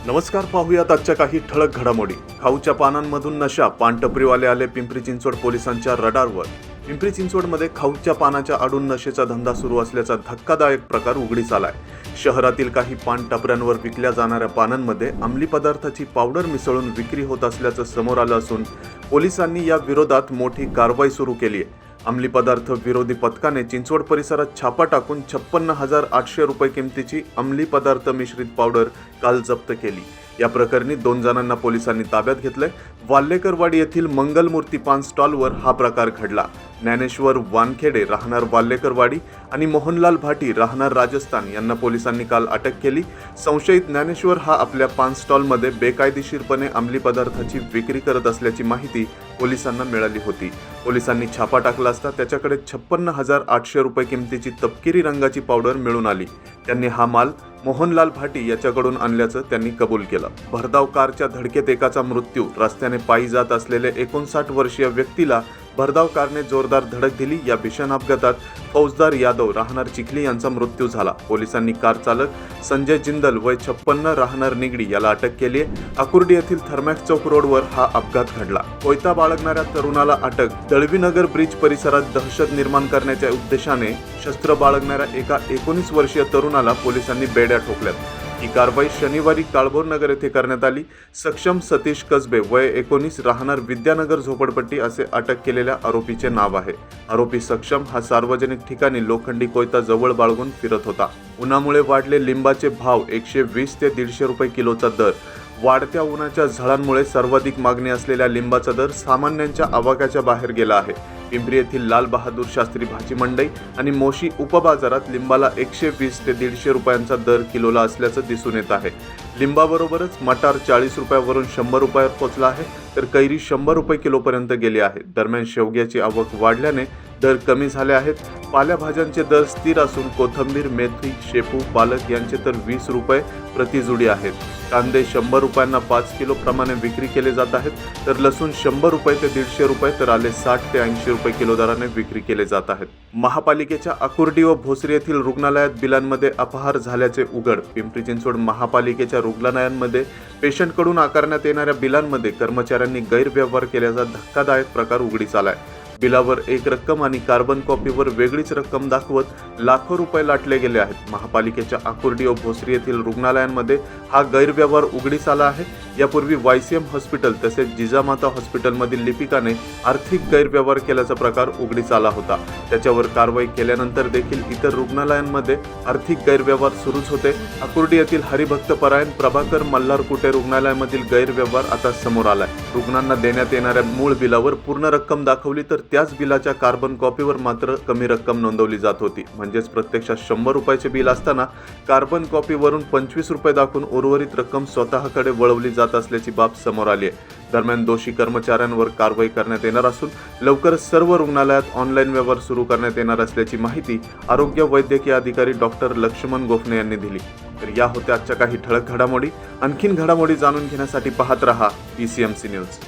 नमस्कार, पाहूयात आजच्या काही ठळक घडामोडी। खाऊच्या पानांमधून नशा, पानटपरीवाले आले पिंपरी चिंचवड पोलिसांच्या रडारवर। पिंपरी चिंचवडमध्ये खाऊच्या पानाच्या आडून नशेचा धंदा सुरू असल्याचा धक्कादायक प्रकार उघडीस आलाय। शहरातील काही पान टपऱ्यांवर विकल्या जाणाऱ्या पानांमध्ये अंमली पदार्थाची पावडर मिसळून विक्री होत असल्याचं समोर आलं असून पोलिसांनी या विरोधात मोठी कारवाई सुरू केली आहे। अंमली पदार्थ विरोधी पथकाने चिंचवड परिसरात छापा टाकून 56,800 रुपये किमतीची अंमली पदार्थ मिश्रित पावडर काल जप्त केली। या प्रकरणी 2 जणांना पोलिसांनी ताब्यात घेतलंय। वाल्लेकरवाडी येथील मंगलमूर्ती पान स्टॉलवर हा प्रकार घडला। ज्ञानेश्वर वानखेडे राहणार वाल्लेकरवाडी आणि मोहनलाल भाटी राहणार राजस्थान यांना पोलिसांनी काल अटक केली। संशयित ज्ञानेश्वर हा आपल्या पान स्टॉलमध्ये बेकायदेशीरपणे अंमली पदार्थाची विक्री करत असल्याची माहिती पोलिसांना मिळाली होती। पोलिसांनी छापा टाकला असता त्याच्याकडे 56,800 रुपये किमतीची तपकिरी रंगाची पावडर मिळून आली। त्यांनी हा माल मोहनलाल भाटी याच्याकडून आणल्याचं त्यांनी कबूल केलं। भरधाव कारच्या धडकेत एकाचा मृत्यू। रस्त्याने पायी जात असलेले 59 वर्षीय व्यक्तीला भरधाव कारने जोरदार धडक दिली। या भीषण अपघातात फौजदार यादव राहणार चिखली यांचा मृत्यू झाला। पोलिसांनी कार चालक संजय जिंदल वय 56 राहणार निगडी याला अटक केली आहे। आकुर्डी येथील थर्मॅक्स चौक रोडवर हा अपघात घडला। कोयता बाळगणाऱ्या तरुणाला अटक। दळवीनगर ब्रिज परिसरात दहशत निर्माण करण्याच्या उद्देशाने शस्त्र बाळगणाऱ्या एका 19 वर्षीय तरुणाला पोलिसांनी बेड्या ठोकल्यात। ही कारवाई शनिवारी काळभोर नगर येथे करण्यात आली। सक्षम सतीश कसबे वय 19 राहणार विद्यानगर झोपडपट्टी असे अटक केलेल्या आरोपीचे नाव आहे। आरोपी सक्षम हा सार्वजनिक ठिकाणी लोखंडी कोयता जवळ बाळगून फिरत होता। उन्हामुळे वाढले लिंबाचे भाव। 120 ते 150 रुपये किलोचा दर। वाढत्या उन्हाच्या झळांमुळे सर्वाधिक मागणी असलेल्या लिंबाचा दर सामान्यांच्या आवाक्याच्या बाहेर गेला आहे। पिंपरी येथील लाल बहादूर शास्त्री भाजी मंडई आणि मोशी उपबाजारात लिंबाला 120 ते 150 रुपयांचा दर किलोला असल्याचं दिसून येत आहे। लिंबाबरोबरच मटार 40 रुपयावरून 100 रुपयावर पोहोचला आहे, तर कैरी 100 रुपये किलोपर्यंत गेली आहे। दरम्यान शेवग्याची आवक वाढल्याने दर कमी झाले आहेत। पालेभाज्यांचे दर स्थिर असून कोथिंबीर, मेथी, शेपू, पालक यांचे तर 20 रुपये प्रति जुडी आहेत। कांदे 100 रुपयांना 5 किलो प्रमाणे विक्री केले जात आहेत, तर लसूण 100 रुपये ते 150 रुपये, तर आले 60 ते 80 रुपये किलो दराने विक्री केले जात आहेत। महापालिकेच्या आकुर्डी व भोसरी येथील रुग्णालयात बिलांमध्ये अपहार झाल्याचे उघड। पिंपरी चिंचवड महापालिकेच्या रुग्णालयांमध्ये पेशंटकडून आकारण्यात येणाऱ्या बिलांमध्ये कर्मचाऱ्यांनी गैरव्यवहार केल्याचा धक्कादायक प्रकार उघडीस आलाय। बिलावर एक रक्कम आणि कार्बन कॉपीवर वेगळीच रक्कम दाखवत लाखो रुपये लाटले गेले आहेत। महापालिकेच्या आकुर्डी व भोसरी येथील रुग्णालयांमध्ये हा गैरव्यवहार उघडीस आला आहे। यापूर्वी YCM हॉस्पिटल तसेच जिजामाता हॉस्पिटलमधील लिपिकाने आर्थिक गैरव्यवहार केल्याचा प्रकार उघडीस आला होता। त्याच्यावर कारवाई केल्यानंतर देखील इतर रुग्णालयांमध्ये आर्थिक गैरव्यवहार सुरूच होते। आकुर्डी येथील हरिभक्तपरायण प्रभाकर मल्हारकुटे रुग्णालयामधील गैरव्यवहार आता समोर आलाय। रुग्णांना देण्यात येणाऱ्या मूळ बिलावर पूर्ण रक्कम दाखवली, तर त्याच बिलाच्या कार्बन कॉपीवर मात्र कमी रक्कम नोंदवली जात होती। म्हणजेच प्रत्यक्षात 100 रुपयाचे बिल असताना कार्बन कॉपीवरून 25 रुपये दाखवून उर्वरित रक्कम स्वतःकडे वळवली जात असल्याची बाब समोर आली आहे। दरम्यान दोषी कर्मचाऱ्यांवर कारवाई करण्यात येणार असून लवकरच सर्व रुग्णालयात ऑनलाईन व्यवहार सुरू करण्यात येणार असल्याची माहिती आरोग्य वैद्यकीय अधिकारी डॉक्टर लक्ष्मण गोफणे यांनी दिली। तर या होत्या आजच्या काही ठळक घडामोडी। आणखीन घडामोडी जाणून घेण्यासाठी पाहत रहा PCMC न्यूज।